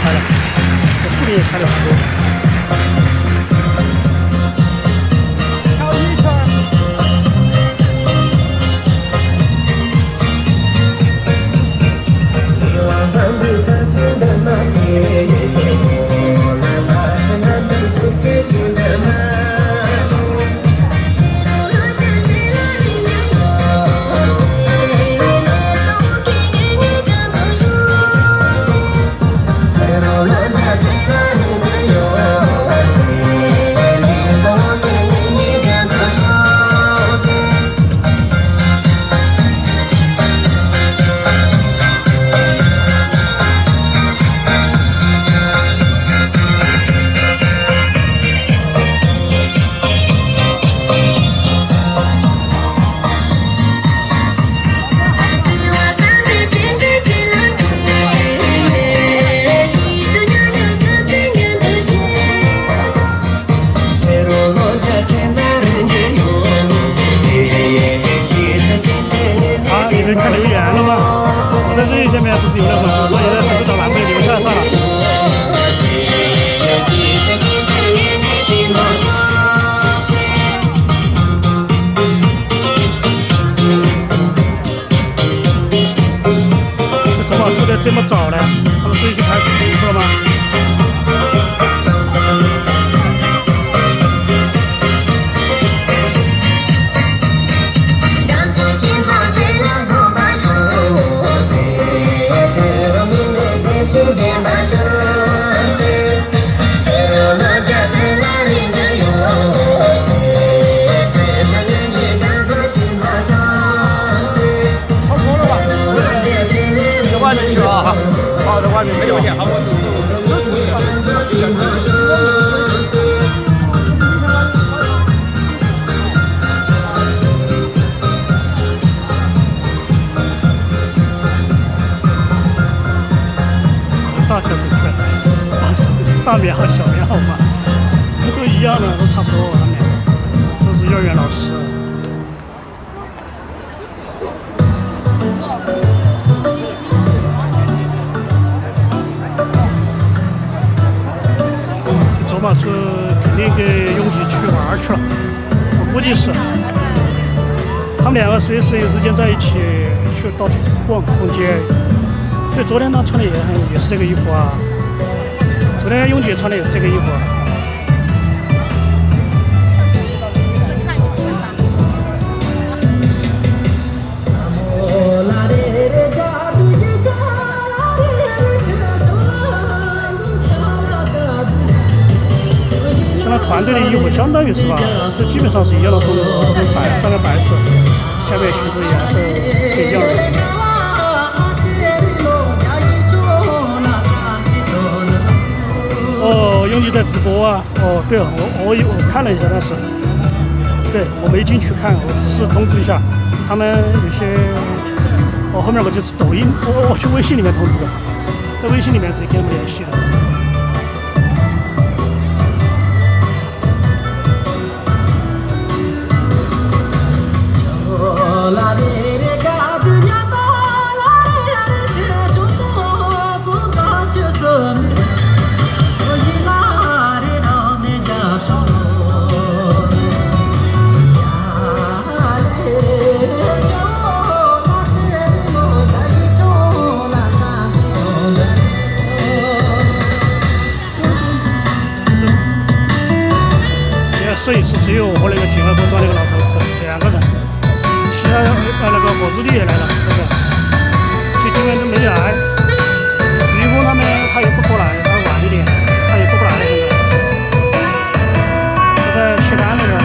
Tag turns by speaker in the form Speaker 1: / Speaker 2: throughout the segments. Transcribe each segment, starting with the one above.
Speaker 1: 开了，这视频也开了很多。跳一圈。看留言了吗？我在这里下面不是有那个说也在成都找男朋友留下算了。走马出的这么早呢？他们是一起开视频去了吗？
Speaker 2: 好，在外面没留言，好，我走出去了。
Speaker 1: 大小都在，大棉袄、小棉袄嘛，都一样的，都差不多，他们都是幼儿园老师。走马车肯定给永吉去玩去了，我估计是。他们两个随时有时间在一起去到处逛街。对，昨天他穿的也是这个衣服啊。昨天永姐穿的也是这个衣服。像他团队的衣服，相当于是吧？这基本上是一样的风格，上面白色，下面裙子颜色不一样的。哦，永吉在直播啊！哦，对了，我看了一下，但是对我没进去看，我只是通知一下他们有些。后面我就抖音，我去微信里面通知的，在微信里面直接跟他们联系的。摄影师只有我和那个紧二锅庄那个老头子2个人，其他那个何志力也来了，是不是？就今天都没来。于峰他们他也不过来，他晚一点，他也不过来了现在。他在西单那边。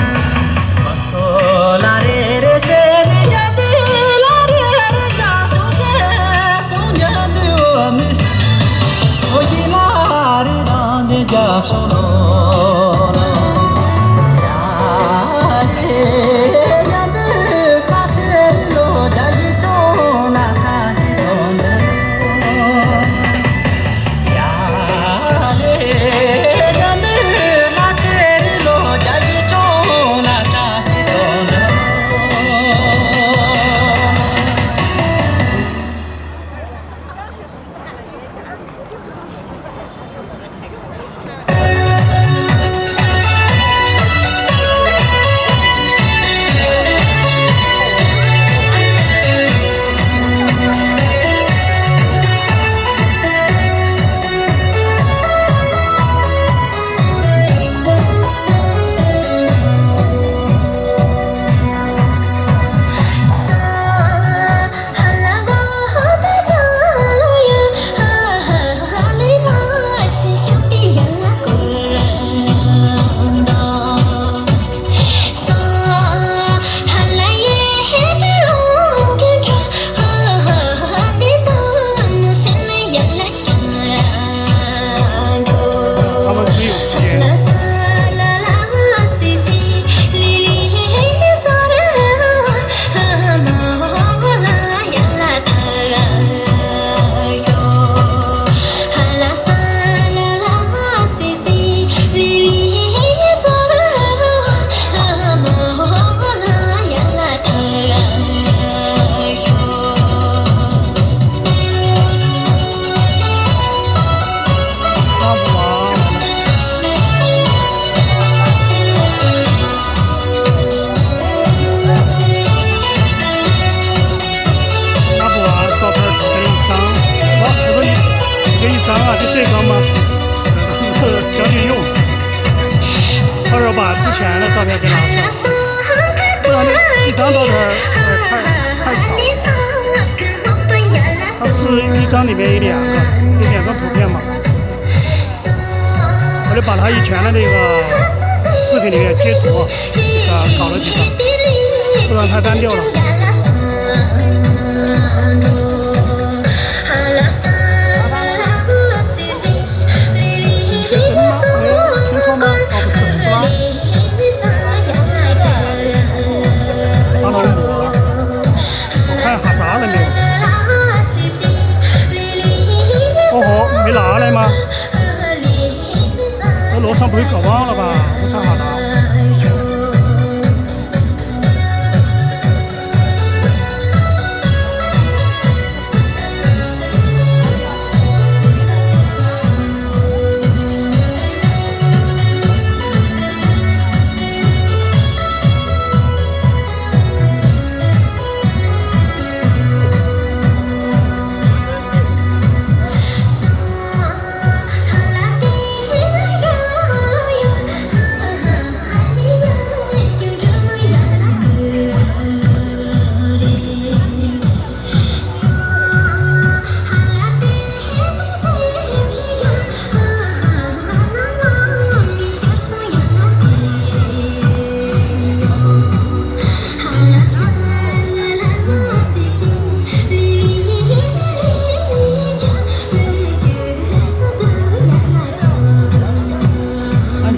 Speaker 1: 要把之前的照片给拿上，不然一张照片太少。它是一张里面有2张图片嘛，我就把它以前的那个视频里面截图搞了几张，不然太单调了。清楚吗？哦，不是，是吗？阿龙母，我看还拿了没有？哦吼，没拿来吗？那楼上不会搞忘了吧？不差好拿。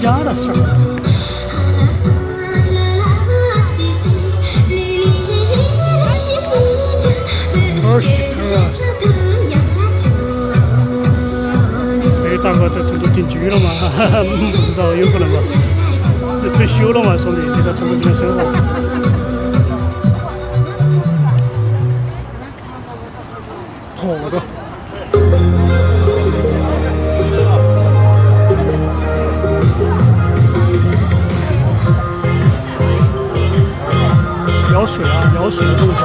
Speaker 1: 家的事儿。哎，大哥在成都定居了吗？不知道，有可能吧。这退休了嘛，兄弟，就在成都这边生活。好的。舀水啊，舀水的动作。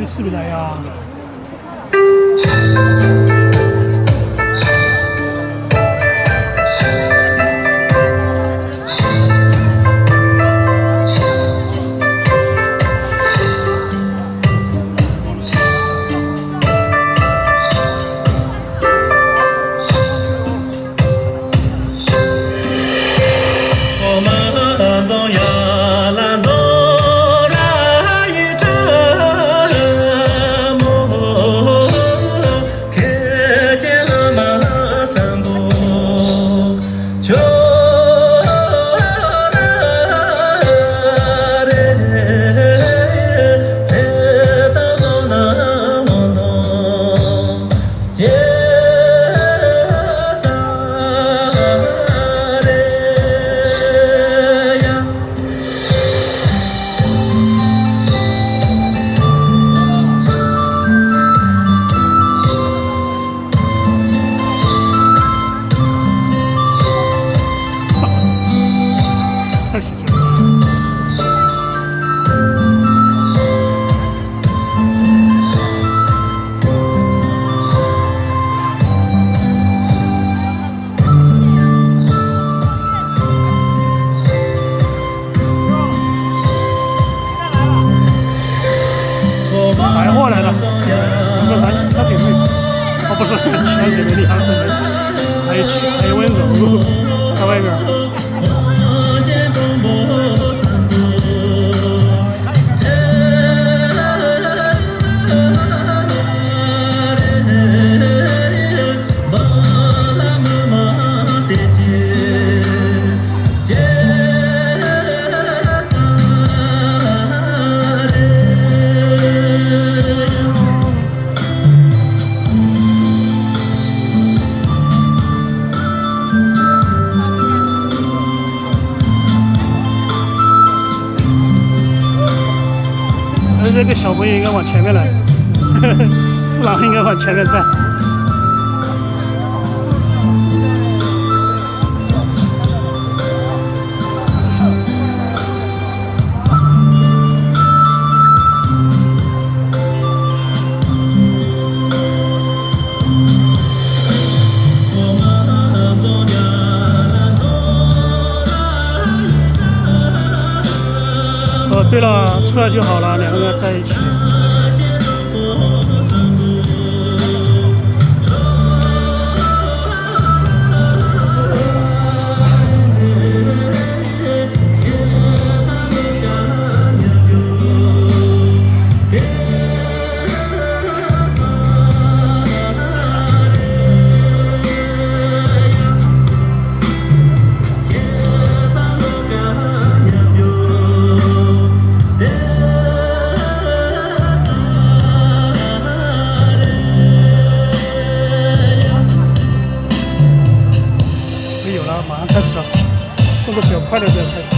Speaker 1: 是不是呀？肉在外面。这个小朋友应该往前面来，四郎应该往前面站。对了，出来就好了，两个人在一起。马上开始了，动作比较快的就要开始。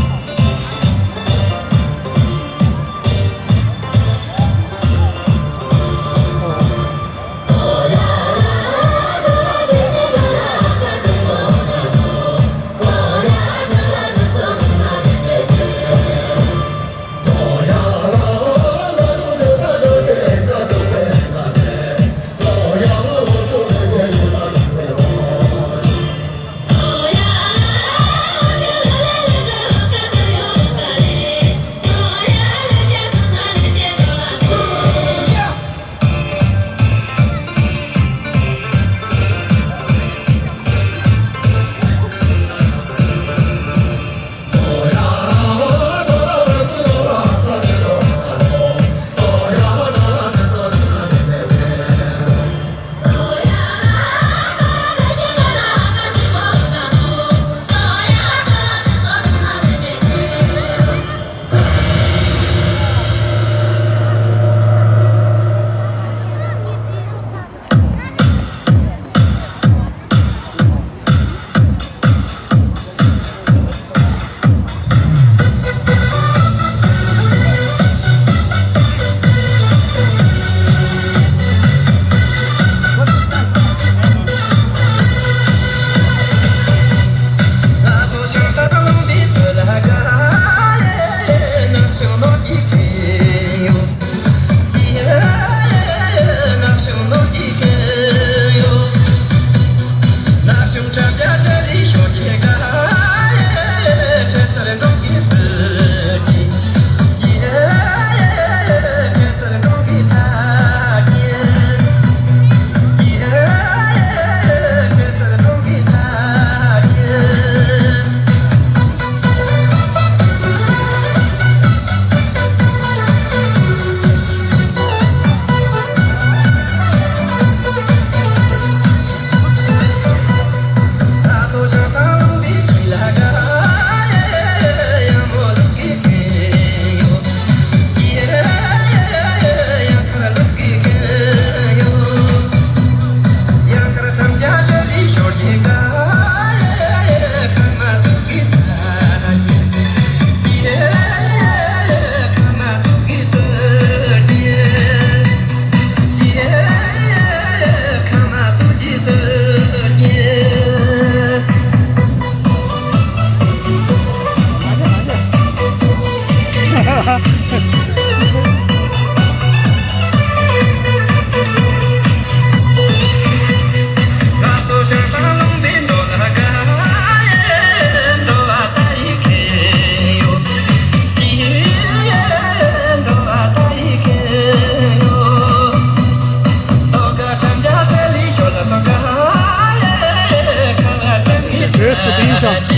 Speaker 1: 这是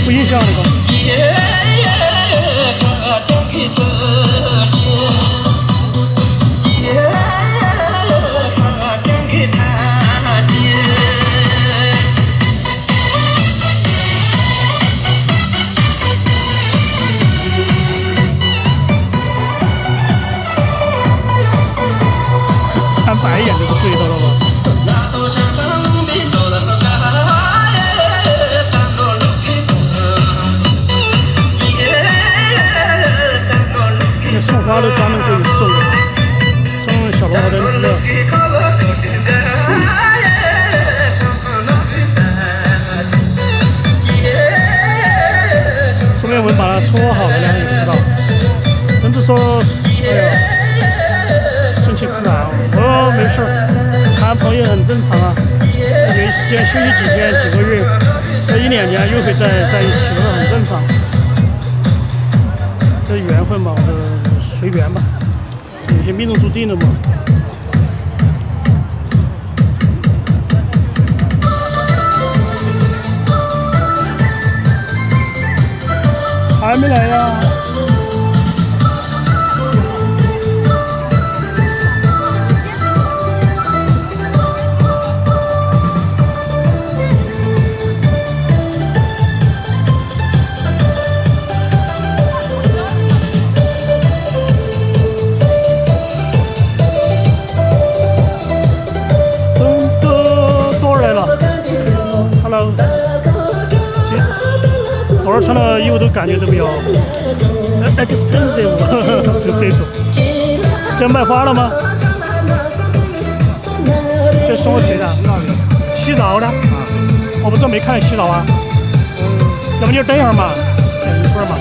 Speaker 1: 不影响那个。看白眼就是追到了吧？那送花都专门可以送小罗和灯枝。苏联文把它撮好了，两人也不知道。灯枝说：“哎呀。”顺其自然，我说没事儿，谈朋友很正常啊。有时间休息几天、几个月，这1、2年又会在一起，我说很正常。这缘分嘛，这随缘吧，有些命中注定的嘛。还没来呀？偶尔穿的衣服都感觉都比较 expensive， 就这种。这卖花了吗？这送给谁的？洗澡的。我不知道没看见洗澡啊。要不你等一会儿嘛，等一会儿嘛。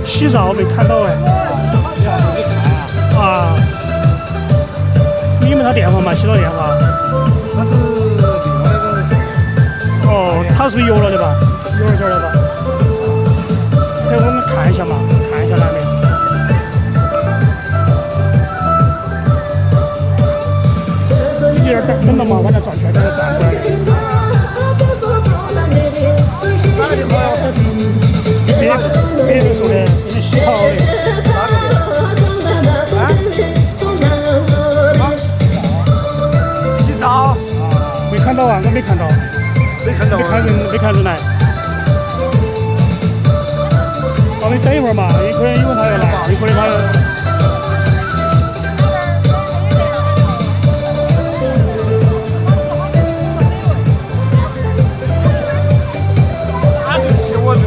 Speaker 1: 洗澡没看到哎。啊。你有没有他电话嘛？洗澡电话。
Speaker 2: 他是另外一个。
Speaker 1: 哦，他是不是有了的吧？有了点了吧？哎，我们看一下嘛，看一下那边。你这儿等到嘛，把它转圈，把它转过来。别人说的，你洗好的。
Speaker 2: 洗澡。
Speaker 1: 没看到啊，我没看到。没看出来。好，你等一会儿嘛，一会儿他要来，一会儿他要。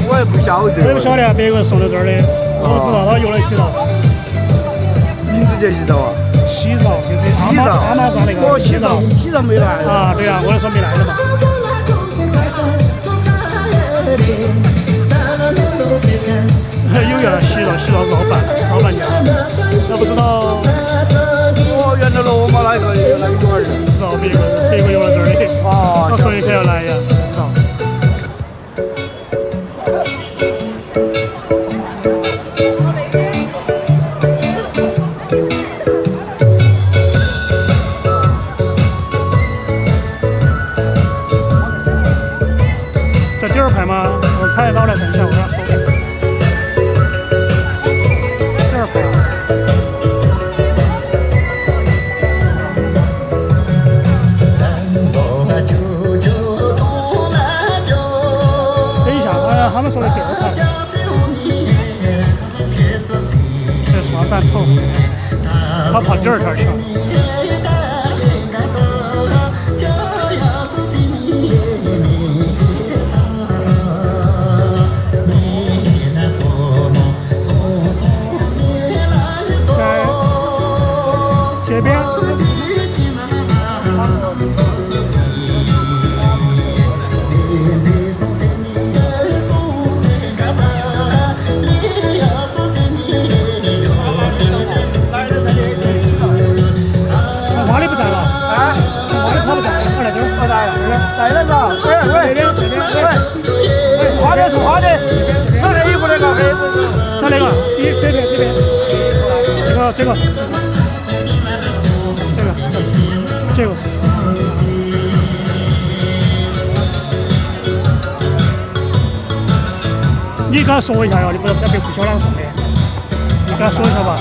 Speaker 2: 我也不晓得。我
Speaker 1: 也不晓得啊，别个送到这儿的，我不知道他用来洗澡。
Speaker 2: 名字叫洗澡啊？
Speaker 1: 洗澡就是阿妈装那个。
Speaker 2: 洗澡没来
Speaker 1: 啊？对啊，我也说没来的嘛。有缘洗澡老板娘，那不知道。
Speaker 2: 我原来罗马那个幼儿园，
Speaker 1: 不知道别个用了这儿的。
Speaker 2: 哦，
Speaker 1: 所以才要来呀，知道。在第二排吗？我拍到了，等一下我让搜。第二排啊。等一下，他们说的第二排。这双蛋臭，他跑第二台去了。这边。送花的不在了。啊？送花的他不在了，他来这儿。不在了。在那个。喂，这边。喂，花的送花的。穿黑衣服那个黑衣服。穿那个。这边。这个。你给他说一下哟，你不要别不晓啷个送的，你给他说一下吧。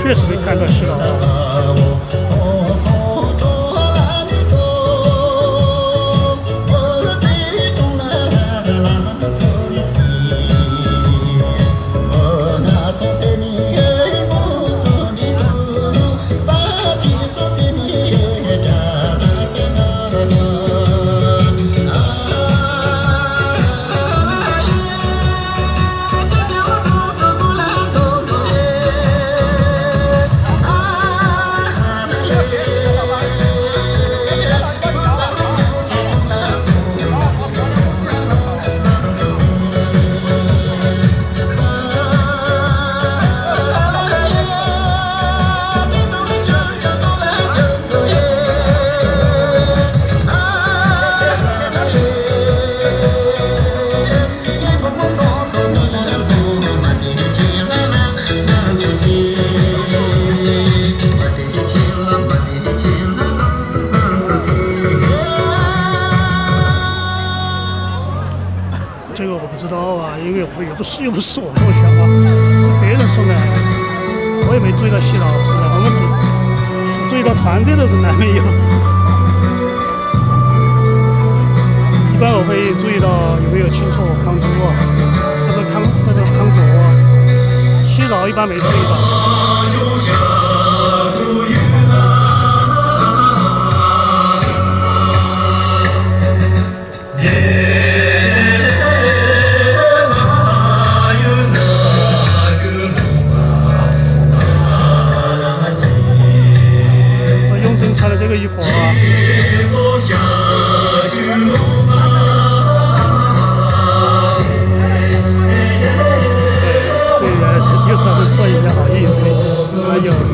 Speaker 1: 确实没看到洗脑啊。这个我不知道啊，因为又不是我跟我选啊，是别人说的，我也没注意到洗脑，是吧？我们是注意到团队的人来没有。一般我会注意到有没有清楚抗阻啊，或者抗阻啊，洗脑一般没注意到。这个衣服啊，对，就是说一些好意思，还有。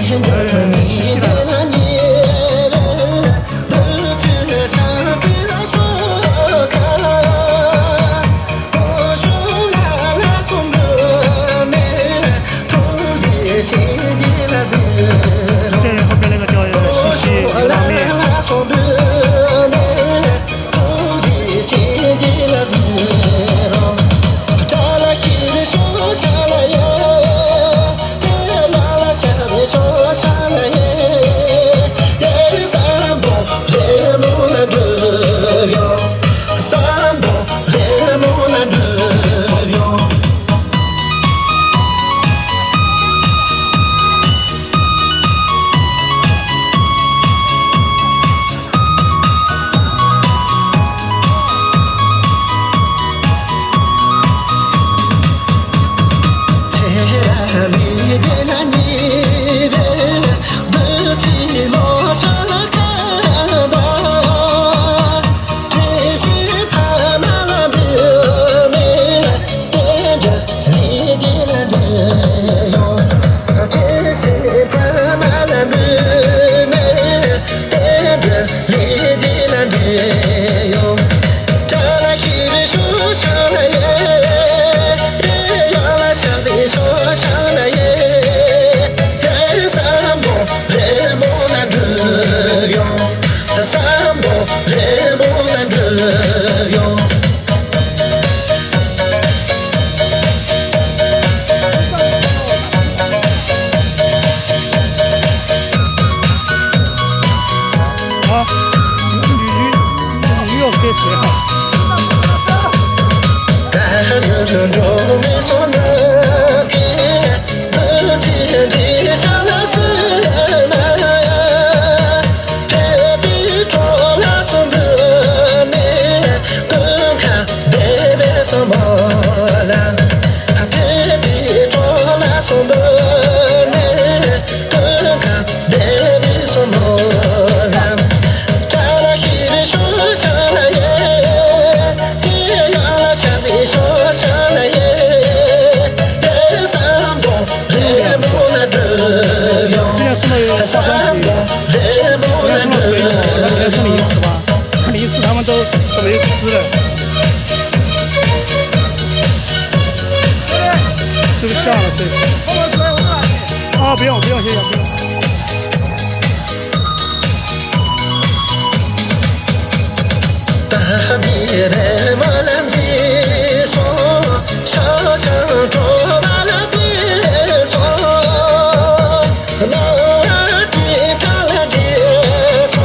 Speaker 1: 起来了。这后面那个叫西西牛郎面。这个下了，对。啊，不用，谢谢，不用。大地的莫兰吉索，小小卓巴拉的索，那地塔拉的索，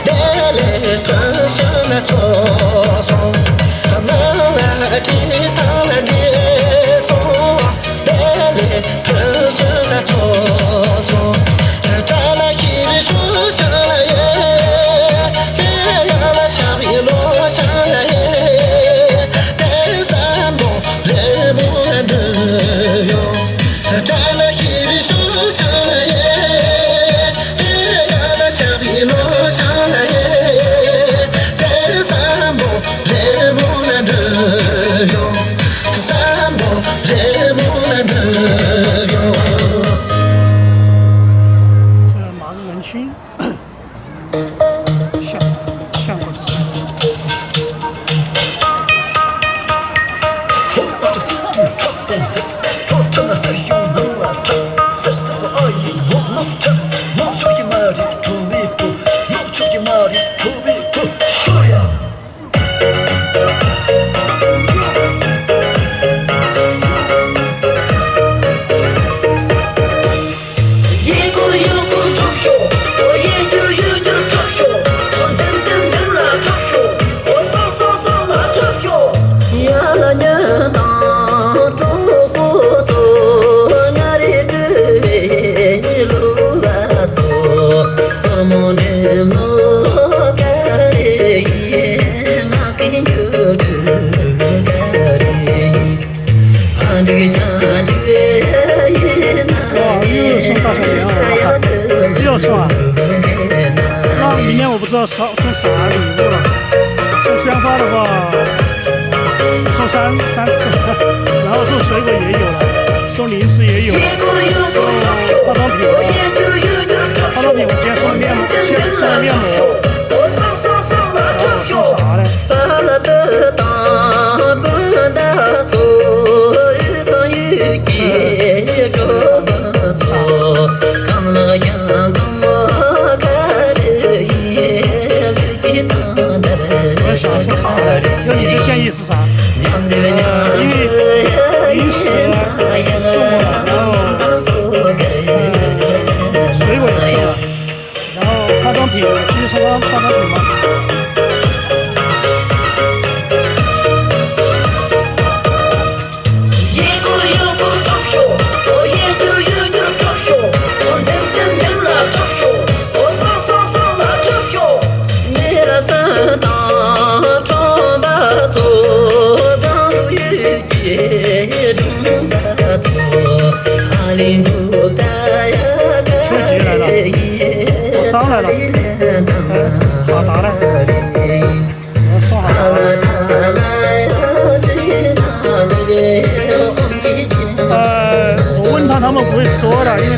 Speaker 1: 带来朋友那左索，那地塔拉的。又送啊！那明年我不知道送啥礼物了。送鲜花的话，送送3次，然后送水果也有了，送零食也有了，送化妆品了。化妆品我今天送了面膜，送了面膜。然后送啥嘞？我想送啥来着？要你的建议是啥？因为零食送过了，然后水果也送了，然后化妆品，继续说化妆品吗？秋节来了，我上来了，哈达嘞，我上哈达了。我问他们不会说的，因为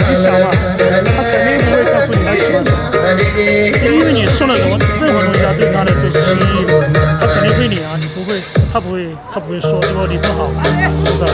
Speaker 1: 你想嘛，他肯定不会告诉你他喜欢什么，因为你送了任何东西，他对他的都是吸引，他肯定会领啊，你不会，他不会说这个你不好，是不是？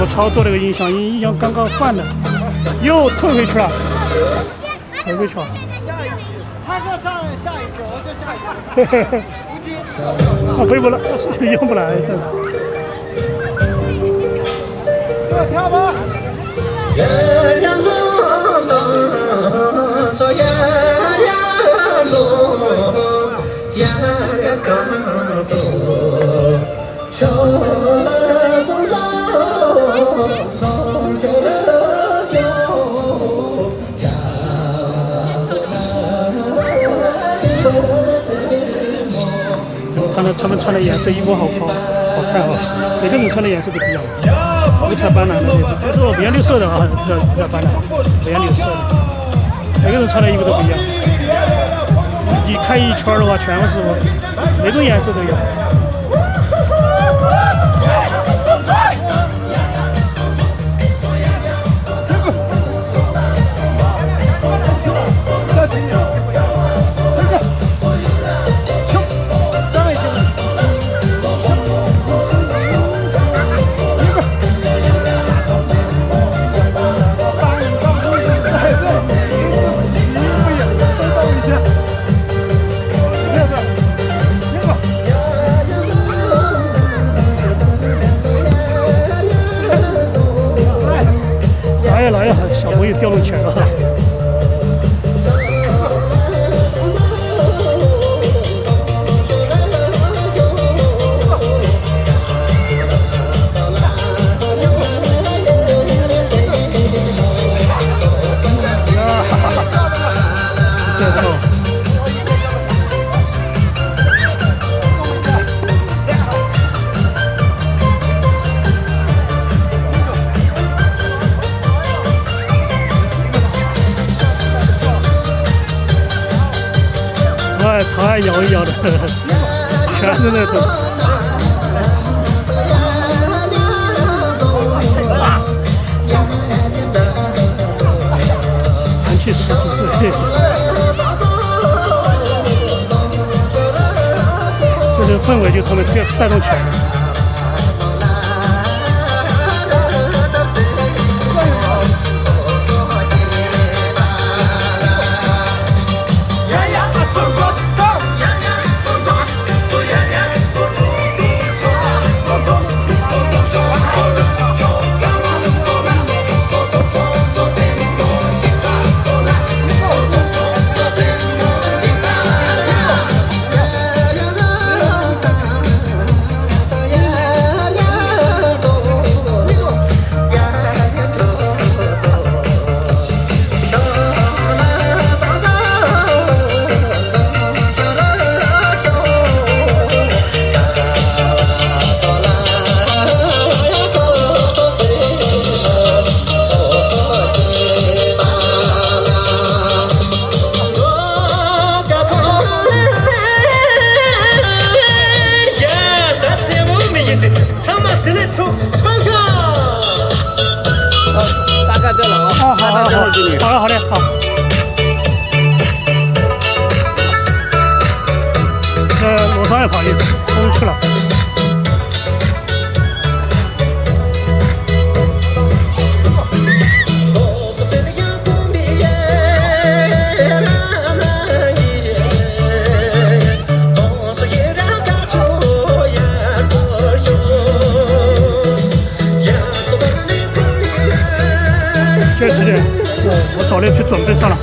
Speaker 1: 操作这个音响刚刚换的。又退回去了，退回去了。
Speaker 3: 他说上下一局，我就下一局。
Speaker 1: 啊，回不来，用不来，真是。
Speaker 3: 这跳吧。
Speaker 4: 人人做梦，说人人做梦，人人感动，求了送走，送走了有呀。
Speaker 1: 他们穿的颜色衣服好看啊！每个人穿的颜色都不一样，五彩斑斓的那种，不是五颜六色的啊，五彩斑斓，五颜六色的，每个人穿的衣服都不一样。你看一圈的话，全部是每种颜色都有。来呀，小朋友掉入钱了。这套。头还摇一摇的，全是那种。元气十足，对。就是氛围，就他们带动起来。
Speaker 2: 大概对了啊，
Speaker 1: 好
Speaker 2: 那等会儿给你。
Speaker 1: 好的，好。裸上也跑一风去了。这几点，我早点去准备上了。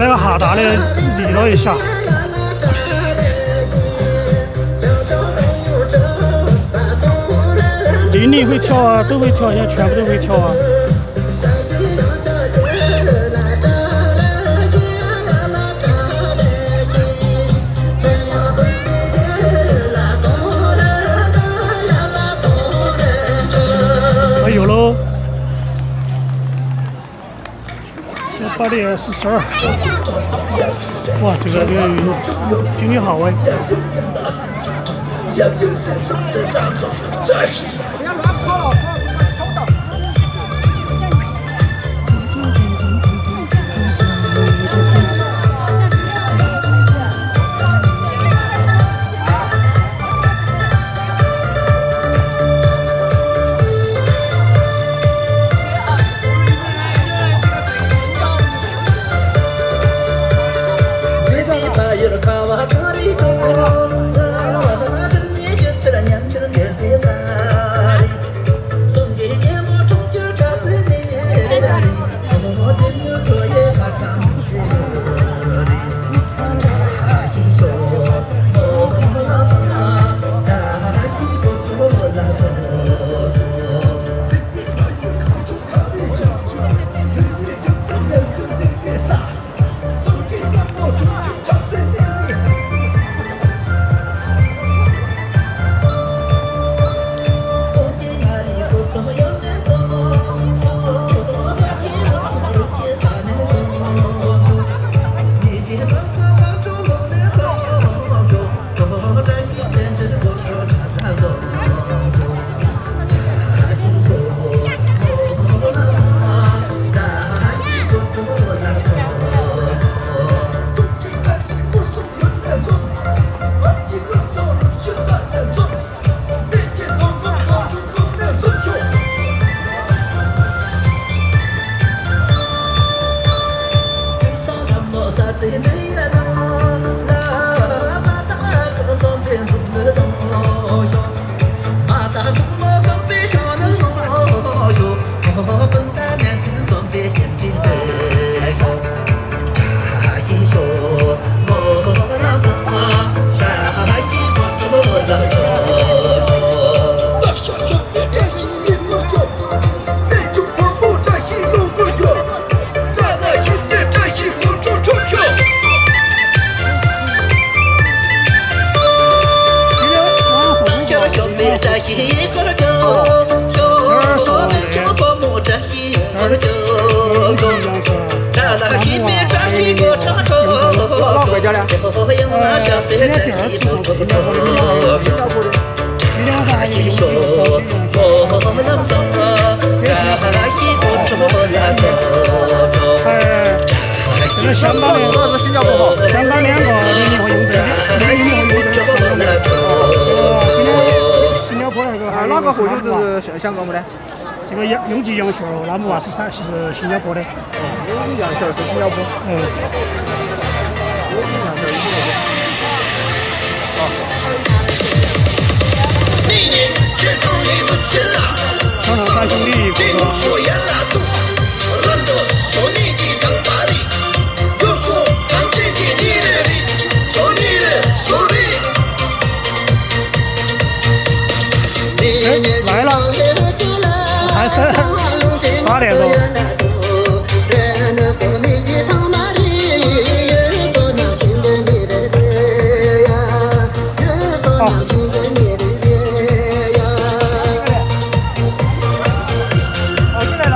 Speaker 1: 那个哈达的立了一下。林里会跳啊，都会跳，现在全部都会跳啊。有喽，现在8点42。哇，这个经理好哎。
Speaker 3: 不要乱跑了，跑到。
Speaker 1: 香港2个林里会用这个，香港2个林里会用这个。今天新加坡那个
Speaker 2: 哪个后头就是香港没得？
Speaker 1: 这个永吉洋线那木瓦是新加坡的。
Speaker 2: 永吉洋线是新加坡。
Speaker 1: 嗯。
Speaker 2: 永吉洋线是新加坡。
Speaker 1: 场上3兄弟。来了，还是8点多。
Speaker 2: 进来了。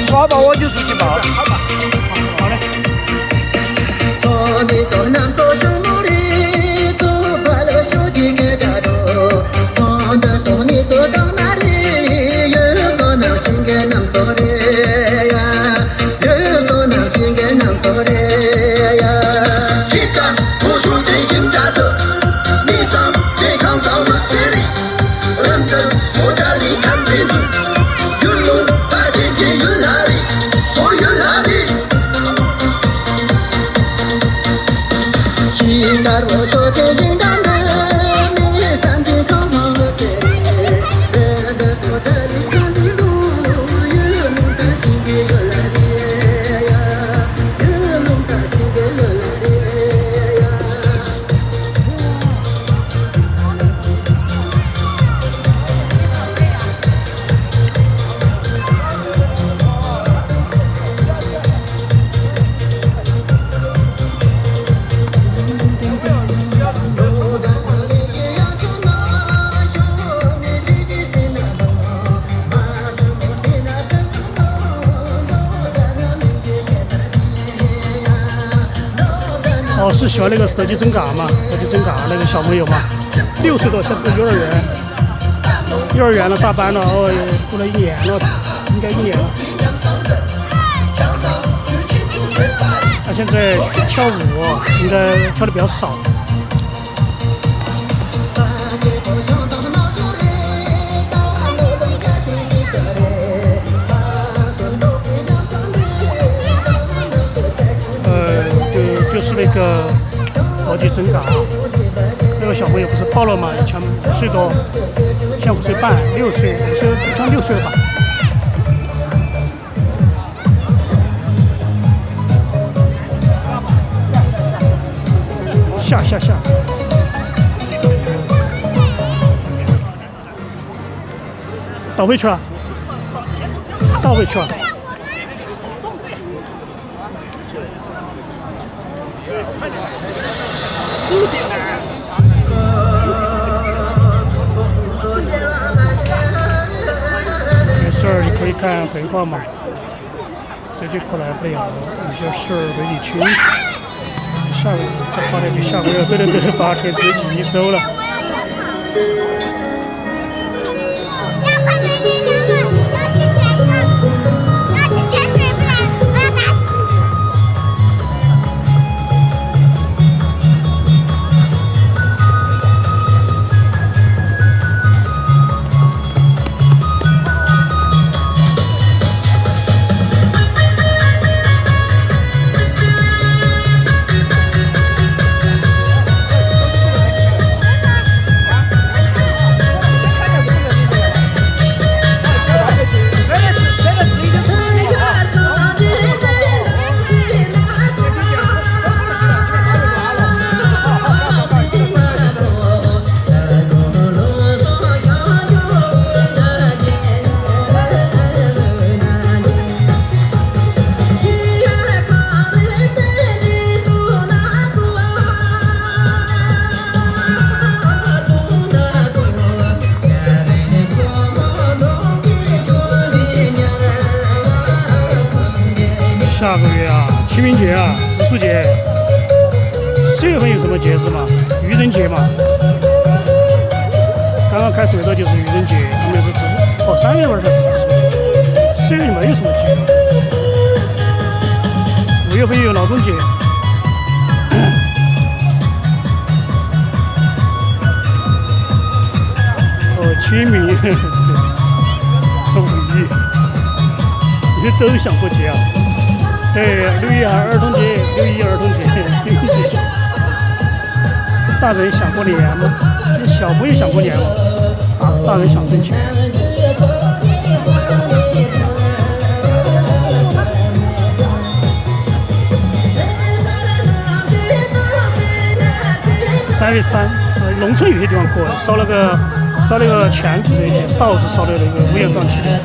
Speaker 2: 好吧，我就出去报。
Speaker 1: 好嘞。
Speaker 4: 走南走上路里，走快乐手机给家中，从这送你走到哪里，有所能情给能走的呀，有所能情给能走的呀。一干付出真心价值，你上健康上的自理，认真负责力看清楚，有用把钱给运哪里，所有哪里。
Speaker 1: 哦，是学那个德基真嘎嘛？德基真嘎那个小朋友嘛，6岁多，现在幼儿园，幼儿园了，大班了，哦，过了1年了，应该1年了。他现在跳舞，应该跳的比较少。就是那个国际真嘎，那个小朋友不是报了吗？以前5岁多，现在5岁半、6岁，5岁将6岁了吧？下，倒回去了，倒回去了。没事儿，你可以看回放嘛。这就可来不了，有些事儿没理清楚。下个再花点就下个月，对，8天推进1周了。下个月啊，清明节啊，植树节。4月份有什么节日嘛？愚人节嘛。刚刚开始没多久是愚人节，后面是3月份才是植树节。4月没有什么节了。5月份又有劳动节。清明，对，5一，你们都想过节啊？对，6一儿童节，6一儿童节，大人想过年吗？小朋友想过年吗？大人想挣钱。3月3，农村有些地方过，烧那个钱纸，那些稻子烧的那个乌烟瘴气的。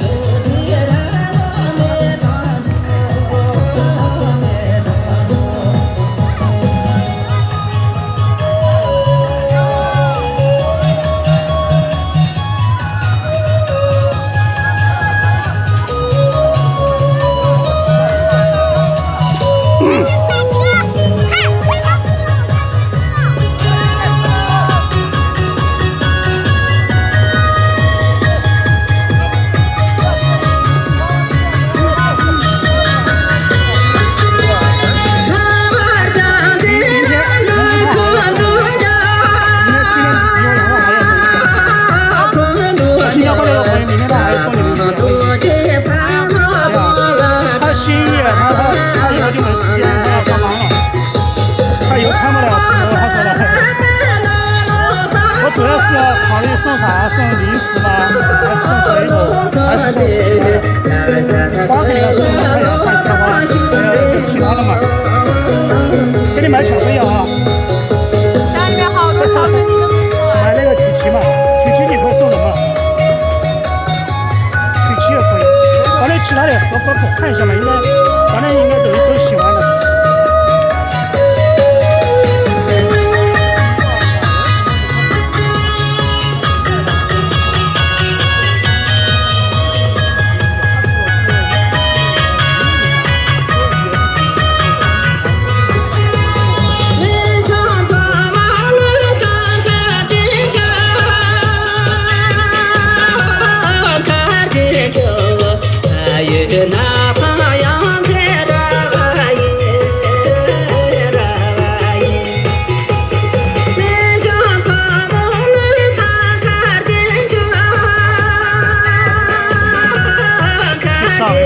Speaker 1: 主要是要考虑送啥，送零食吗？还是送水果？还是送什么？花肯定要送的，还要看鲜花，还有其他的嘛。给你买巧克力啊！
Speaker 5: 家里面好多巧克力都没说。
Speaker 1: 买那个曲奇嘛，曲奇你可以送人嘛。曲奇也可以，反正其他的我看一下嘛，反正应该都喜欢的。
Speaker 4: 你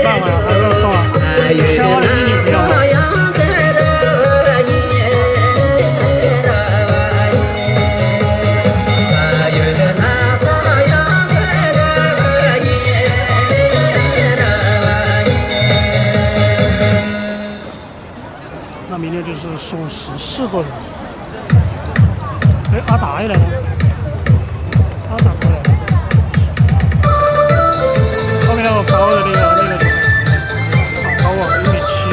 Speaker 1: 饭碗还有送啊，全网的比例不一样。那明天就是送14个人。哎，阿达也来了，阿达过来了。后面那个高的那个好高啊，1.7米。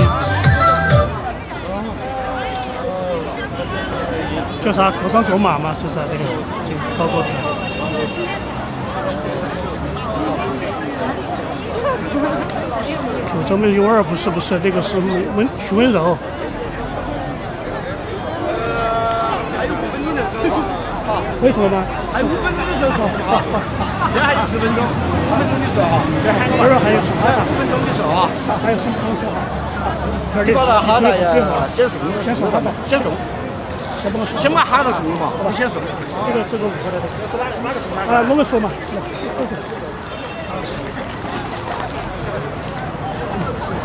Speaker 1: 叫啥？头上坐马嘛，是不是啊？这个高个子。咱们永儿不是，这个是徐温柔。为什么吗？
Speaker 2: 还有5分钟的时候说，好，现在还有10分钟，5分钟的时候哈，
Speaker 1: 还有什么
Speaker 2: 5分钟的时候哈，
Speaker 1: 还有什么东西啊？
Speaker 2: 你把它哈达呀，先送，
Speaker 1: 先送，先不能说，
Speaker 2: 先把哈达送了嘛，你先送。
Speaker 1: 这个5个的，
Speaker 2: 这是哪个送哪个？
Speaker 1: 啊，我们说嘛，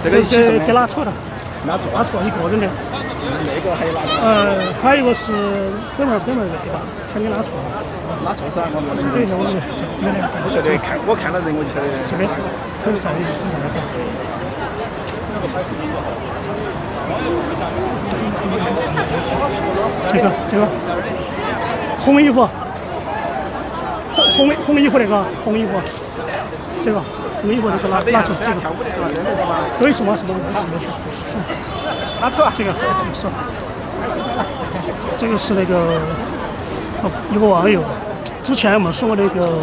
Speaker 2: 这个一起送
Speaker 1: 给拿错的，
Speaker 2: 拿错
Speaker 1: 一个人的。
Speaker 2: 那个还有哪个？
Speaker 1: 还有一个是哥们儿的对吧？先给拿错了。
Speaker 2: 拿错噻，我们
Speaker 1: 对，我们这边
Speaker 2: 我觉得我看到人我就晓得
Speaker 1: 这边他们在这个红衣服，红衣服那个红衣服，这个红衣服这个拿错这个。
Speaker 2: 跳舞的是吧？真的是吧？
Speaker 1: 可以什么
Speaker 2: 拿错
Speaker 1: 这个是，这个是那个一个网友，之前我们送过那个。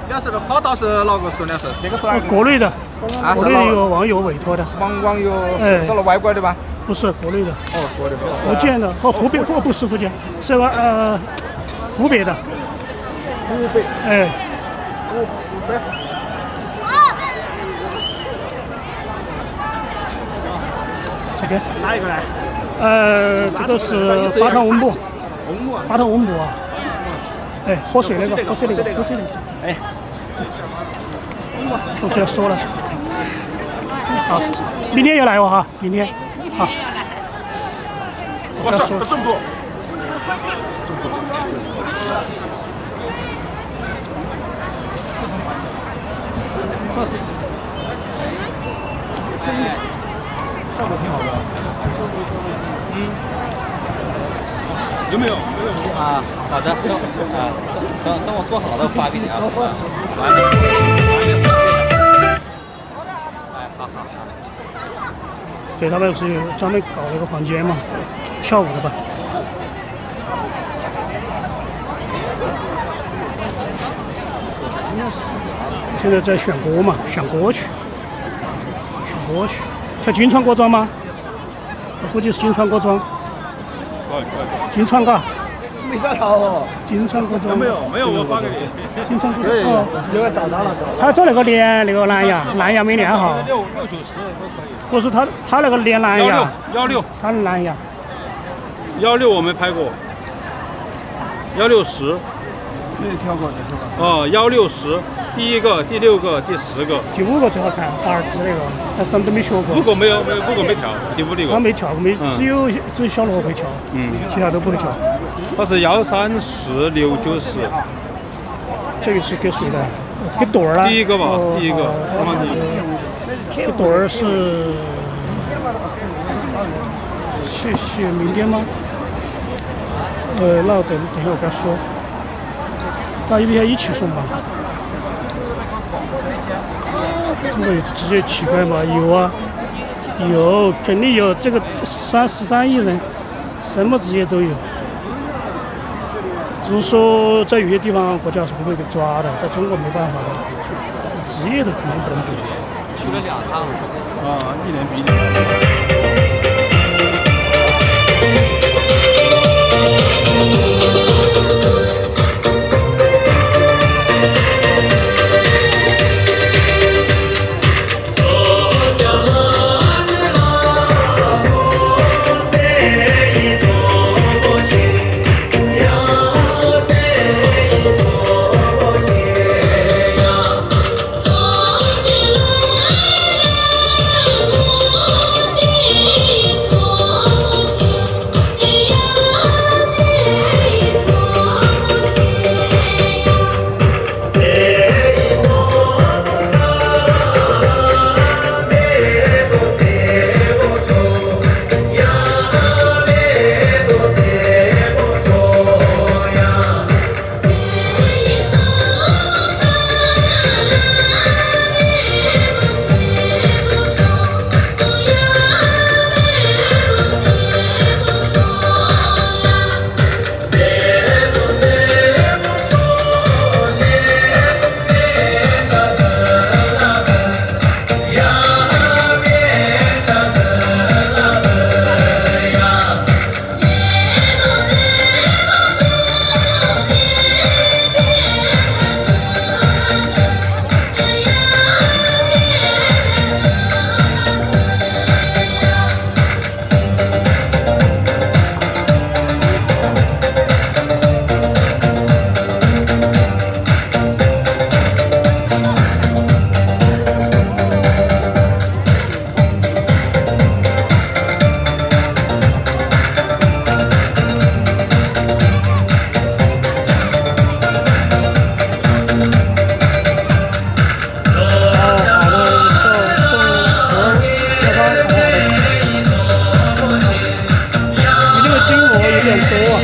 Speaker 2: 两是哈达是哪个送的？是这个是哪个？
Speaker 1: 国内的，国内一个网友委托的。
Speaker 2: 网友是了外国的吧？
Speaker 1: 不是国内的。
Speaker 2: 哦，国内的。
Speaker 1: 福建的和湖北，不是福建，是个湖北的。
Speaker 2: 湖北。
Speaker 1: 哎。
Speaker 2: 湖北。
Speaker 1: 这个。
Speaker 2: 哪一个呢？
Speaker 1: 这个是巴汤温布。巴汤温布啊。哎，喝水那个。哎。我不要说了。好，明天要来哦哈，明天。好。
Speaker 2: 我说中不？效果挺好的。有没有？
Speaker 6: 啊，好的，等我做好了发给你啊。完了。哎，好。
Speaker 1: 对，他们是专门搞了一个房间嘛，跳舞的吧。现在在选歌嘛，选歌曲。跳金川歌庄吗？我估计是金川歌庄。金川嘎。
Speaker 2: 没找到哦。
Speaker 1: 金川歌庄。
Speaker 2: 没有，我发给你。
Speaker 1: 金川歌庄。哦，
Speaker 2: 那个找到了。
Speaker 1: 他找那个连那个蓝牙没连好。不是他那个连蓝牙。
Speaker 2: 16。
Speaker 1: 他的蓝牙。
Speaker 2: 16我没拍过。1610。没有跳过，是吧？哦，1610，第1个、第6个、第10个。
Speaker 1: 第5个最好看，华尔兹那个，他什么都没学过。
Speaker 2: 5个没有，5个没跳，第5那个。
Speaker 1: 他没跳过，只有小罗会跳，其他都不会跳。
Speaker 2: 他是134,690。
Speaker 1: 这个是给谁的？给朵儿了。
Speaker 2: 第1个吧，第1个。
Speaker 1: 给朵儿是谢谢明天吗？那等一下我再说。那要不要一起送吧？中国有直接乞丐吗？有啊，有，肯定有。这个13亿人，什么职业都有。只是说在有些地方国家是不会被抓的，在中国没办法的，职业的可能不能比。
Speaker 6: 去了2趟。
Speaker 2: 啊，一年比一年。
Speaker 1: 你这个金额有点多啊，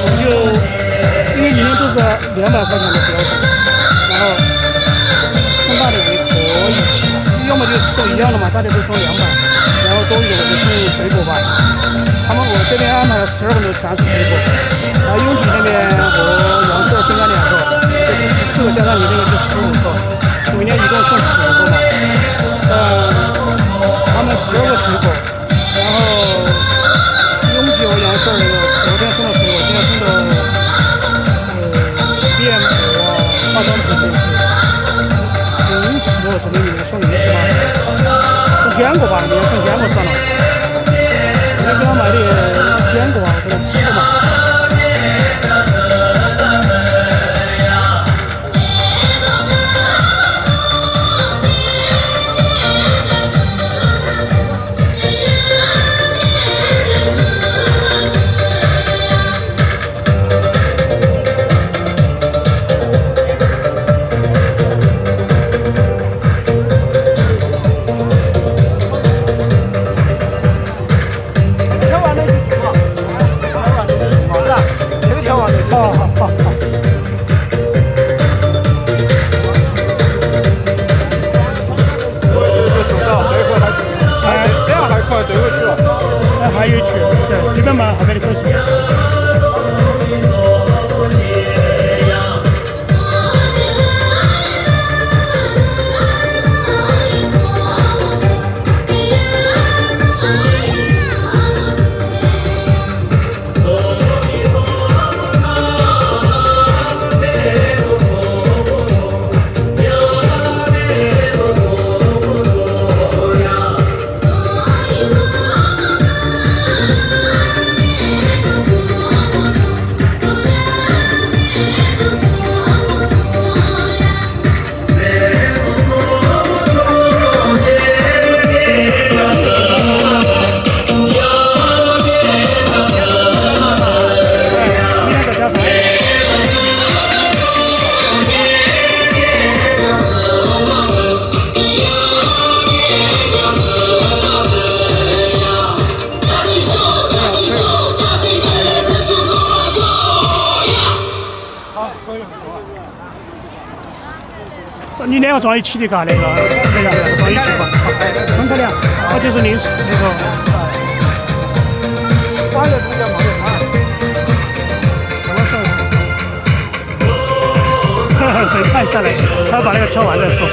Speaker 1: 我就因为你们都是200块钱的标准，然后送大点也可以，要么就送一样的嘛，大家都送200，然后多一点我就送水果吧。我这边安排了12个人全是水果，然后拥挤那边和杨氏增加2个，就是14个加上你那个就15个，每年一共送15个嘛。他们12个水果，然后拥挤和杨氏昨天送的水果，今天送的面膜啊、化妆品这些。零食我准备你们送零食吗？送坚果吧，你们送坚果算了。我给他买点坚果啊，给他吃的嘛。还有去，对，这边嘛后面的可以送。你2个装一起的嘎，那个装一起吧，分开2，好就是零食那个。关了中间毛点看。我说，可以看下来，他把那个挑完再送。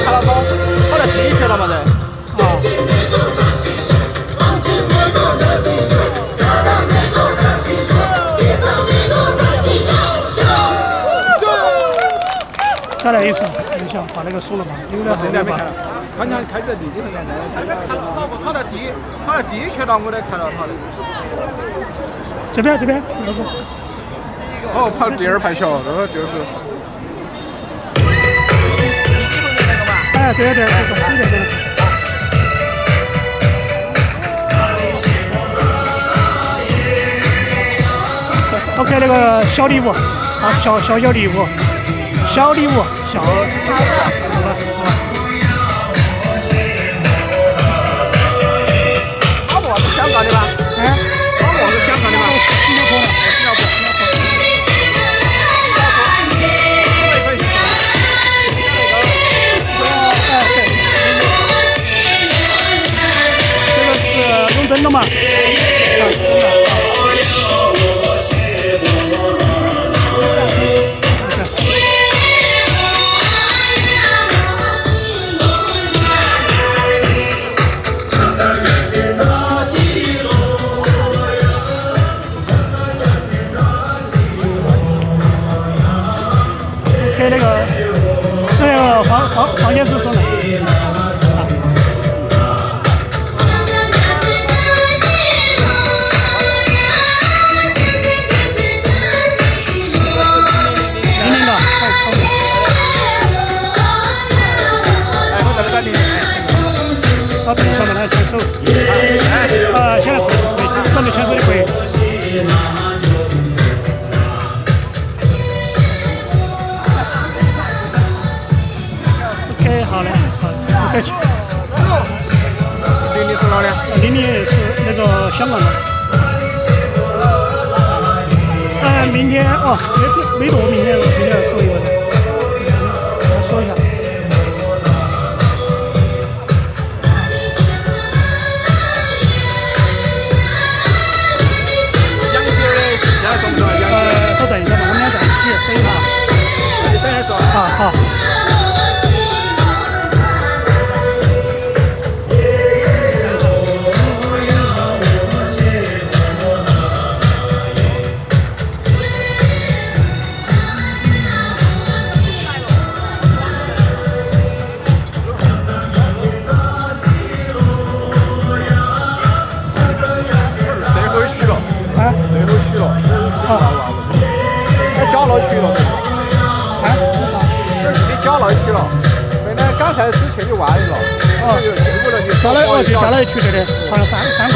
Speaker 3: 看到走，跑到第一圈了嘛？这。
Speaker 1: 再来一次，等一下把那个送了吧，有点好点吧。
Speaker 2: 好像开在地里头呢。
Speaker 3: 看到老婆跑到第一圈了，我都看到他的。
Speaker 1: 这边，那个。
Speaker 3: 哦，跑第二排小，这个就是。
Speaker 1: 哎，对，有点。OK， 那个小礼物，啊，小礼物，小。
Speaker 3: 老婆是香港的吧？
Speaker 1: 哎，
Speaker 3: 老婆是香港的吧？
Speaker 1: 新加坡的。这个是用灯的嘛？给那个是那个房间是送的。他等一下把他签收。现在可以，准备签收就可以。OK， 好嘞，好，不客气。
Speaker 3: 玲玲是哪的？
Speaker 1: 玲玲是那个香港的。明天哦，没多，明天说一个的，我说一下。稍等一下吧，我们俩在一起等一下。
Speaker 3: 你等下说。
Speaker 1: 好。
Speaker 3: 最后去了。最后去了。加了去了。你加了去了。本来刚才之前就完了。经过了就
Speaker 1: 加了去的，传了三个。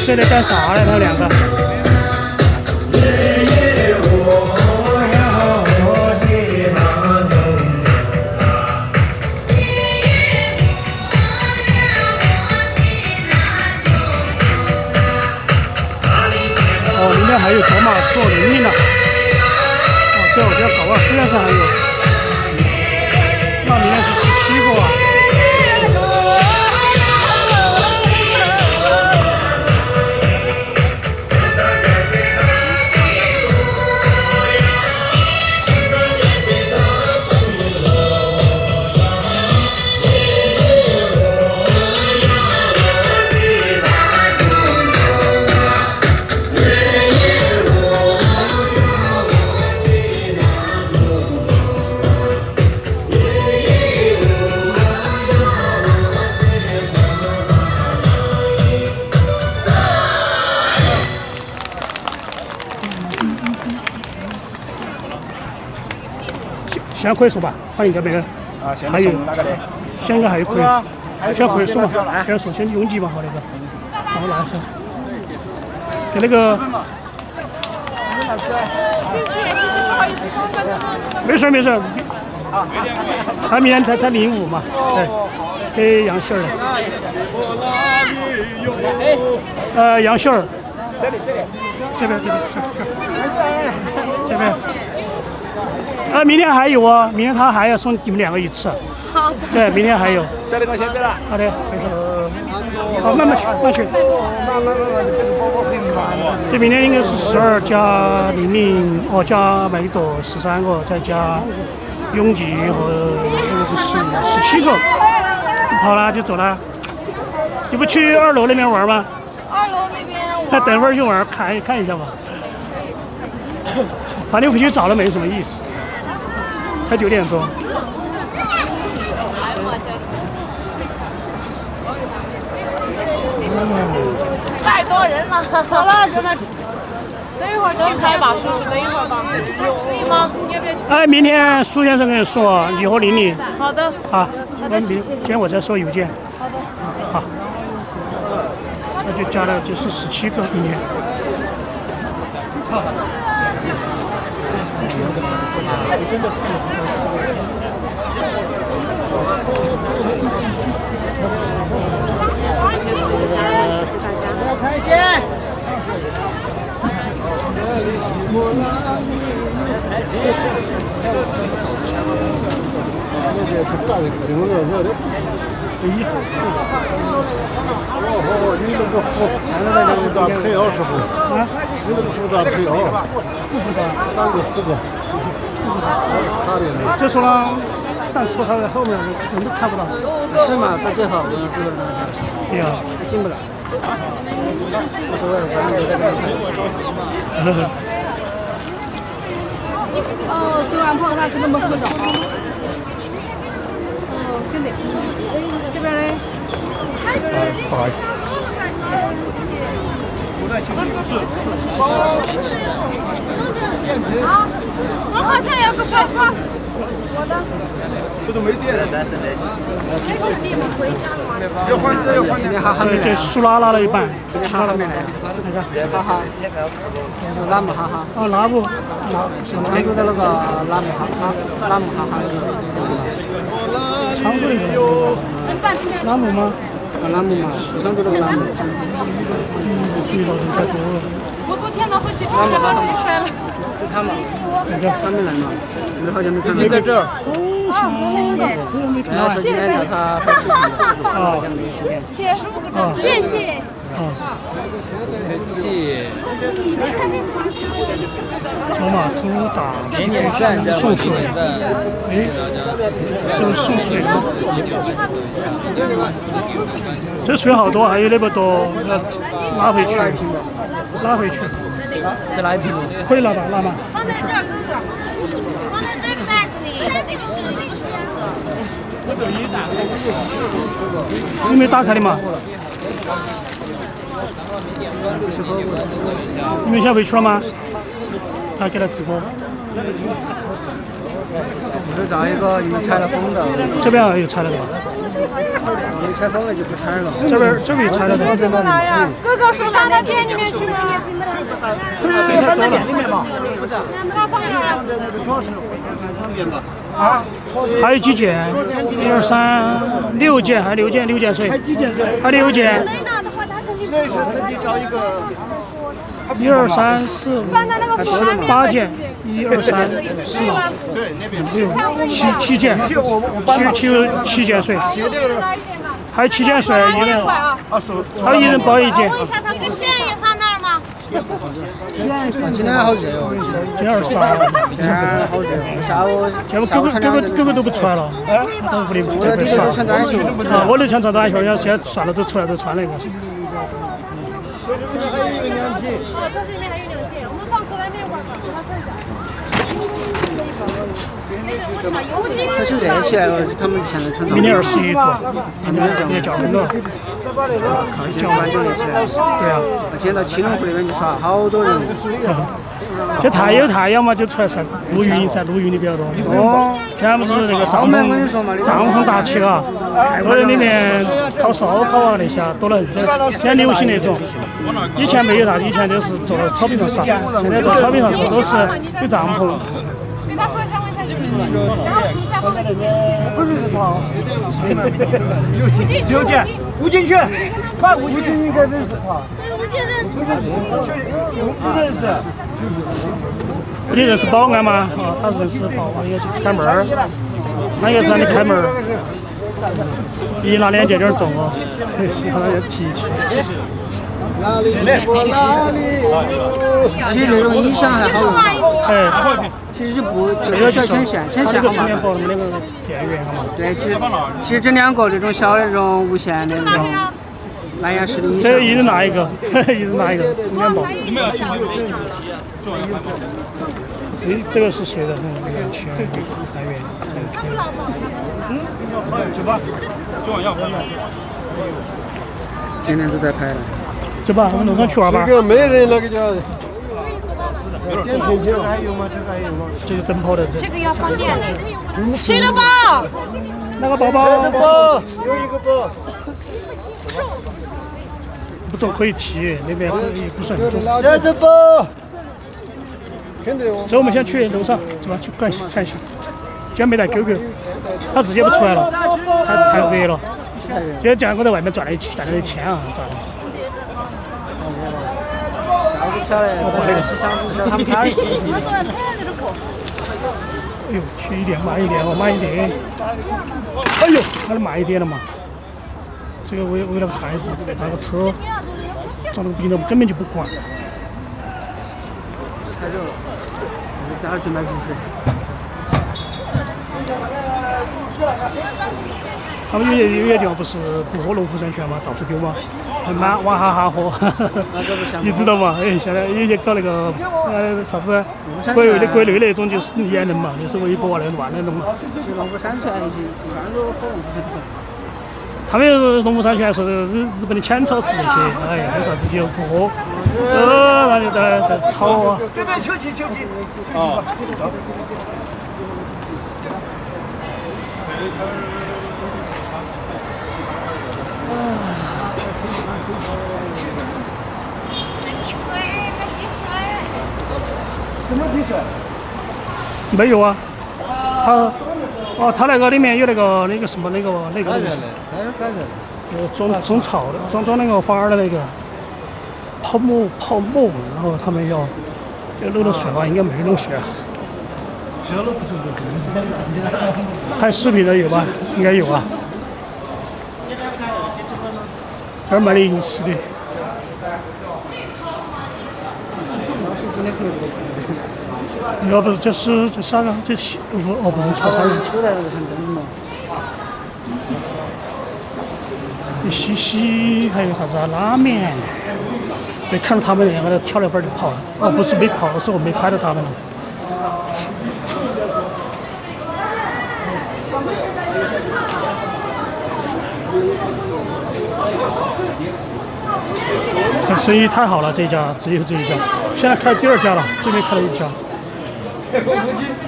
Speaker 1: 这里干啥了？他两个。明天还有走马错玲玲呢。对，我觉得搞完虽然是还有，那明天是17个啊。现在可以说吧，欢迎各位人。还有
Speaker 2: 哪个的？
Speaker 1: 现在还有可以，现在可以说嘛？现在说先拥挤吧，好那个。好，拿一下。给那个。
Speaker 5: 谢谢，不好意思，
Speaker 1: 没事。他明天才05嘛，对，给杨杏儿的。杨杏儿。这边。明天还有哦，明天他还要送你们2个一次。
Speaker 5: 好的。
Speaker 1: 对，明天还有。
Speaker 2: 小李哥先走了。
Speaker 1: 好的，没事。好，慢慢去，慢去。这明天应该是12加00哦，加麦朵13个，再加永吉和那个是17个。好了，就走了。你不去2楼那边玩吗
Speaker 5: ？2楼那边
Speaker 1: 那等会儿去玩，看一下吧。反正回去早了没什么意思，才9点钟。
Speaker 5: 太多人了，好了，等一会儿去拍吧，叔叔，等一会儿吧，可以吗？你要不要去？
Speaker 1: 哎，明天苏先生跟你说，以后领你。
Speaker 5: 好的。
Speaker 1: 好，
Speaker 5: 好的，谢谢。
Speaker 1: 今天我再收邮件。
Speaker 5: 好的。
Speaker 1: 好，那就加了就是17个明天。好。
Speaker 3: 开心。你那个复杂配料师傅，你那个复杂配料，不复杂，3个4个，差点的。
Speaker 1: 就说了，站出他的后面，人都看不到。
Speaker 7: 是吗？他最好不能这个人。
Speaker 1: 对呀，
Speaker 7: 他进不了。无所谓，反正都在这里。
Speaker 5: 哦，对完胖他跟他们合照。哦，跟的。这边嘞。
Speaker 3: 不好意思。
Speaker 5: 啊，我好像有个泡泡。我的。
Speaker 3: 这都没电了。
Speaker 1: 这苏拉拉了一半，
Speaker 7: 哈哈没来，哈哈，拉姆哈哈。
Speaker 1: 哦，拉姆，
Speaker 7: 常州的那个拉姆哈哈，拉姆哈哈。
Speaker 1: 常州的拉姆吗？
Speaker 7: 拉姆嘛，常州那个拉姆。
Speaker 1: 注意到人太多了。
Speaker 5: 我昨天回去，他把自己摔了。
Speaker 7: 是他吗？他没来嘛？你好久没看到。
Speaker 1: 在这儿。
Speaker 5: 谢谢。
Speaker 7: 然后说今天找他拍视频，好像没时间。
Speaker 5: 谢谢。
Speaker 6: 气。
Speaker 1: 走马图打
Speaker 6: 点点赞，
Speaker 1: 送水。
Speaker 6: 点赞。
Speaker 1: 哎，这个送水吗？这水好多，还有那么多，拉回去，拉回去。
Speaker 7: 再拿一瓶。
Speaker 1: 可以拿吧，拿吗？
Speaker 5: 放在这儿，哥哥。放在这个袋子里，那个是那个水盒。
Speaker 1: 你没打开的嘛？你们先回去了吗？他给他直播。
Speaker 7: 我这找一个鱼拆了封的。
Speaker 1: 这边有拆了的吧？
Speaker 7: 鱼拆封了就不拆了。
Speaker 1: 这边拆了的。
Speaker 5: 哥哥是放到店里面去吗？
Speaker 3: 是放在店里面嘛？
Speaker 5: 那放哪儿？
Speaker 3: 方便吧？
Speaker 1: 啊？还有几件？1、2、3、6件，还6件水。还几件水？还6件。
Speaker 3: 所以是自己找一个。
Speaker 1: 1、2、3、4、5、8件，1、2、3、4、5、6、7件，7件水，还有7件水，一人，还有1人包1件。
Speaker 5: 这个线也放那儿吗？
Speaker 7: 今天好热哦，
Speaker 1: 今天23，
Speaker 7: 今天好热，下午
Speaker 1: 哥哥都不出来了，到屋里就被耍。啊，我就想穿短袖，要现在算了都出来都穿那个。
Speaker 7: 开始热起来了，他们现在穿。
Speaker 1: 明年21度，明年降温了。
Speaker 7: 靠近晚就热起来了。
Speaker 1: 对啊。
Speaker 7: 今天到七龙湖那边去耍，好多人。
Speaker 1: 这太阳嘛，就出来晒露营噻，露营的比较多。哦。全部是那个帐篷搭起啊，都在里面烤烧烤啊那些多了。现在流行那种，以前没有啥，以前都是坐到草坪上耍，现在坐草坪上耍都是有帐篷。
Speaker 5: 给他说一下，问一下几斤，然后数一下放在几斤。
Speaker 3: 不是他，6件，吴进去，快吴进应该认识他。
Speaker 5: 吴进认识。
Speaker 3: 不认识。
Speaker 1: 你认识保安吗？哦，他认识保安，应该去开门儿。那也是让你开门儿。一拿两件有点重哦，喜欢要提起。
Speaker 7: 其实这种音响还好，
Speaker 1: 哎，
Speaker 7: 其实就不
Speaker 1: 这个就是
Speaker 7: 牵线
Speaker 1: 它这个充电
Speaker 7: 好麻烦。
Speaker 1: 宝那个电源好嘛。
Speaker 7: 对，其实这两个这种小的这种无线的那种蓝牙式的音响
Speaker 1: 这个，一人拿一个，一人拿一个充电宝。这个是谁的？来源
Speaker 7: 今天都在拍了。
Speaker 1: 走吧，我们路上去玩吧。
Speaker 3: 这个没人那个叫
Speaker 1: 电瓶车还有吗？这个灯泡的
Speaker 5: 这个要放电的。谁的包？
Speaker 1: 那个包包？
Speaker 3: 有一个包。
Speaker 1: 不重可以提，那边不是很重。
Speaker 3: 这个包。肯定哦。
Speaker 1: 走，我们先去楼上，走吧，去看一下。今天没带 QQ，他直接不出来了，太热了。今天讲我在外面转了一天啊，咋的？
Speaker 7: 不晓得，本来是想他们拍的。
Speaker 1: 哎呦，去一点，慢一点哦，慢一点。哎呦，还是慢一点了嘛。这个为了个孩子，那个车撞那个病人根本就不管。
Speaker 7: 太热了，待会儿去买瓶水。
Speaker 1: 他们有些地方不是不喝农夫山泉吗？到处丢吗？很满，娃哈哈喝。你知道吗？哎，现在有些搞那个啥子国内那种就是也能嘛，就是微博那乱那种嘛。
Speaker 7: 农夫山泉一般都喝农夫山泉。
Speaker 1: 他们农夫山泉说日本的浅草寺那些，哎，还有啥子就不喝，那就在吵啊。啊。
Speaker 3: 什么比赛？
Speaker 1: 没有啊，他那个里面有那个什么那个种草的，装那个花儿的那个泡沫，然后他们要漏水吧，应该没漏水啊。拍视频的有吧？应该有啊。这儿卖零食的。要不这是啥个？这是不是潮汕人。
Speaker 7: 都在那个很灯嘛。
Speaker 1: 西还有啥子啊？拉面。对，看到他们两个挑了份就跑了。哦，不是没跑，是我没拍到他们了。这生意太好了，这一家只有这一家。现在开第二家了，这边开了一家，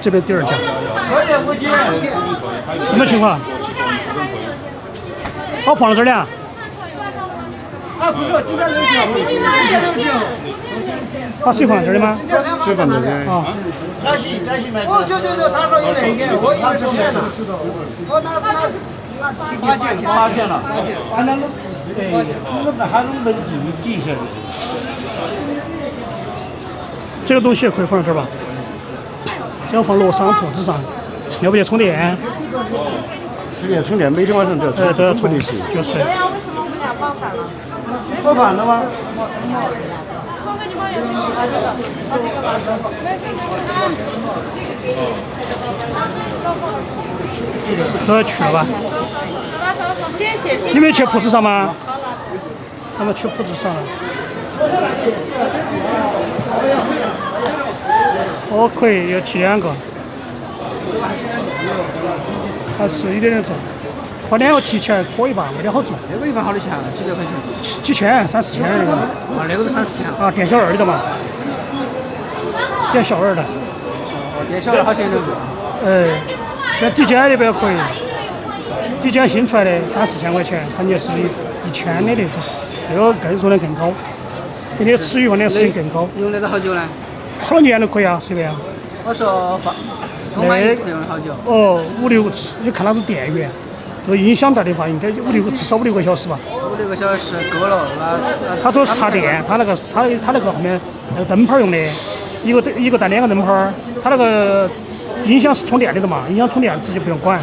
Speaker 1: 这边第二家。什么情况？哦，放到这儿了。把水放这儿的吗？
Speaker 3: 水放这儿。
Speaker 1: 啊。
Speaker 8: 哦，就，他说有2件，我以为是面呢。哦，那8件了。反正我们还能冷静一些。
Speaker 1: 这个东西也可以放在这儿吧？这要放乐商铺子上，要不要充电？
Speaker 3: 充电，每天晚上都要充的是。
Speaker 1: 就是。
Speaker 5: 为什么我们俩包饭了？
Speaker 3: 包饭了吗？
Speaker 5: 我给你包邮去把这个。
Speaker 1: 都要去了吧？
Speaker 5: 谢谢。
Speaker 1: 你没有去铺子上吗？他们去铺子上了。哦，可以，要提2个。还是有点重。把2个提起来可以吧？没得好重。
Speaker 7: 那个一般好多钱？几百块钱？
Speaker 1: 几千，3、4千那个。
Speaker 7: 啊，那个都3、4千。
Speaker 1: 啊，店小二的嘛。店小二的。
Speaker 7: 哦，店小二好钱都是。
Speaker 1: 现在底价那边可以。底价新出来的3、4千块钱，3件是1000的那种，那个更说的更高，比那个吃鱼饭的事情更高。
Speaker 7: 用得到好久呢？
Speaker 1: 好多年都可以啊，随便啊。
Speaker 7: 我说充满一次用好久？
Speaker 1: 哦，5、6次，你看那种电源，这个音响带的话，应该至少5、6个小时吧。
Speaker 7: 5、6个小时够了。
Speaker 1: 他主要是插电，他那个后面那个灯泡用的，一个带2个灯泡，他那个音响是充电的嘛，音响充电直接不用管。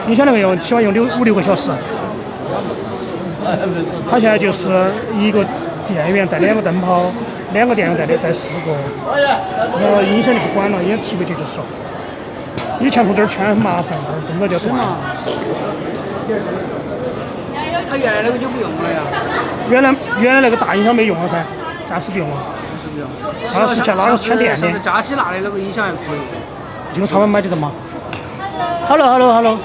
Speaker 1: 音响那个用起码用5-6个小时。它现在就是一个电源带2个灯泡，2个电源带4个，然后音响就不管了，音响提不起就是了。以前从这儿牵很麻烦，动到就断。
Speaker 7: 他原来那个就不用了呀。
Speaker 1: 原来那个大音响没用了噻，暂时不用了。那是牵电的。
Speaker 7: 上次佳琦拿的那个音响还可以。
Speaker 1: 就他们买的的嘛。Hello。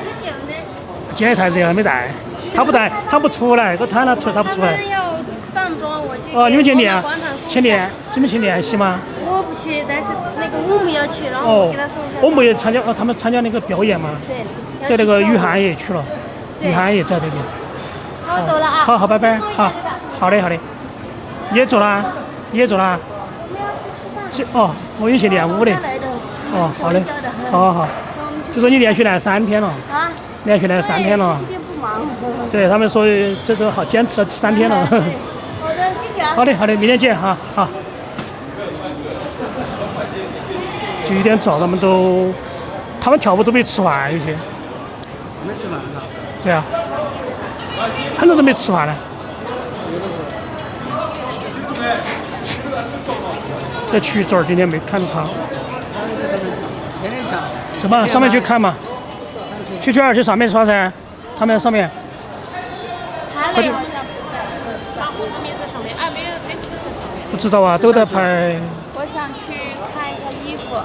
Speaker 1: 今天太热了，没带。他不带，他不出来，我喊他出来，他不出来。
Speaker 5: 要站桩，我去。
Speaker 1: 哦，你们见电？牵电？你们牵电洗吗？
Speaker 5: 我不去，但是那个我们要去，然后我给他送一下。
Speaker 1: 我们也参加，他们参加那个表演嘛。
Speaker 5: 对。
Speaker 1: 在那个雨涵也去了，雨涵也在那边。
Speaker 5: 好，走了啊。
Speaker 1: 好，拜拜。好的。也走啦。
Speaker 5: 我们要去吃饭。
Speaker 1: 哦，我有些练舞的。哦，好的。好。就说你连续来3天了。
Speaker 5: 啊。
Speaker 1: 连续来3天了。
Speaker 5: 今天不忙。
Speaker 1: 对他们说，这好坚持了3天了。
Speaker 5: 好的，谢谢啊。
Speaker 1: 好的，明天见哈。好。9点早，他们跳舞都没吃饭，有些。
Speaker 7: 没吃饭呢。
Speaker 1: 对啊。很多都没吃饭呢。这曲嘴儿今天没看到他。
Speaker 7: 天天跳。
Speaker 1: 怎么上面去看嘛？去上面耍噻，他们上面。
Speaker 5: 快点。窗户的面在上面，没有这次在上面。
Speaker 1: 不知道啊，都在拍。
Speaker 5: 我想去看一下衣服。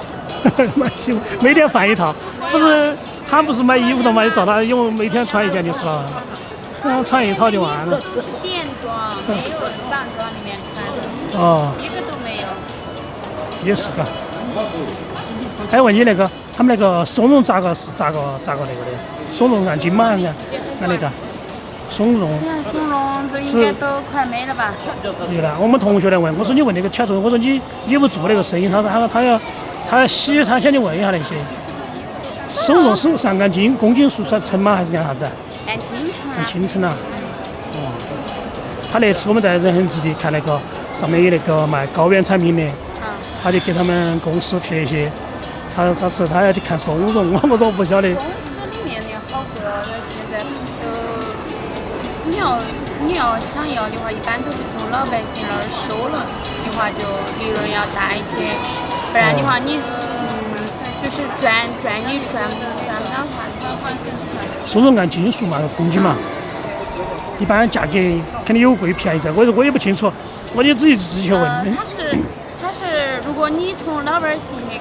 Speaker 1: 买衣服，每天换一套。不是，他不是买衣服的嘛？你找他用每天穿一件就是了。穿一套就完了。
Speaker 5: 便装没有站装里面穿的。
Speaker 1: 哦。
Speaker 5: 一个都没有。
Speaker 1: 也是个。还问你那个，他们那个松茸咋个那个的？松茸按斤嘛？按那个松茸。
Speaker 5: 现在松茸都应该都快没了吧？
Speaker 1: 没了。我们同学来问，我说你问那个钱重，我说你不做那个生意，他要洗，他想去问一下那些。松茸是按斤公斤数称吗？还是按啥子？
Speaker 5: 按斤称啊。
Speaker 1: 按斤称啊。哦。他那次我们在仁恒置地看那个上面有那个卖高原产品的，他就给他们公司撇些。他要去看松茸，我说我不晓得。
Speaker 5: 公司里面的好贵哦，现在你要想要的话，一般都是从老百姓那儿收了的话，就利润要大一些，不然的话你就是赚不到啥子。
Speaker 1: 松茸按斤数嘛，公斤嘛，一般价格肯定有贵便宜在，我也不清楚，我就自己去问。
Speaker 5: 它是如果你从老百姓的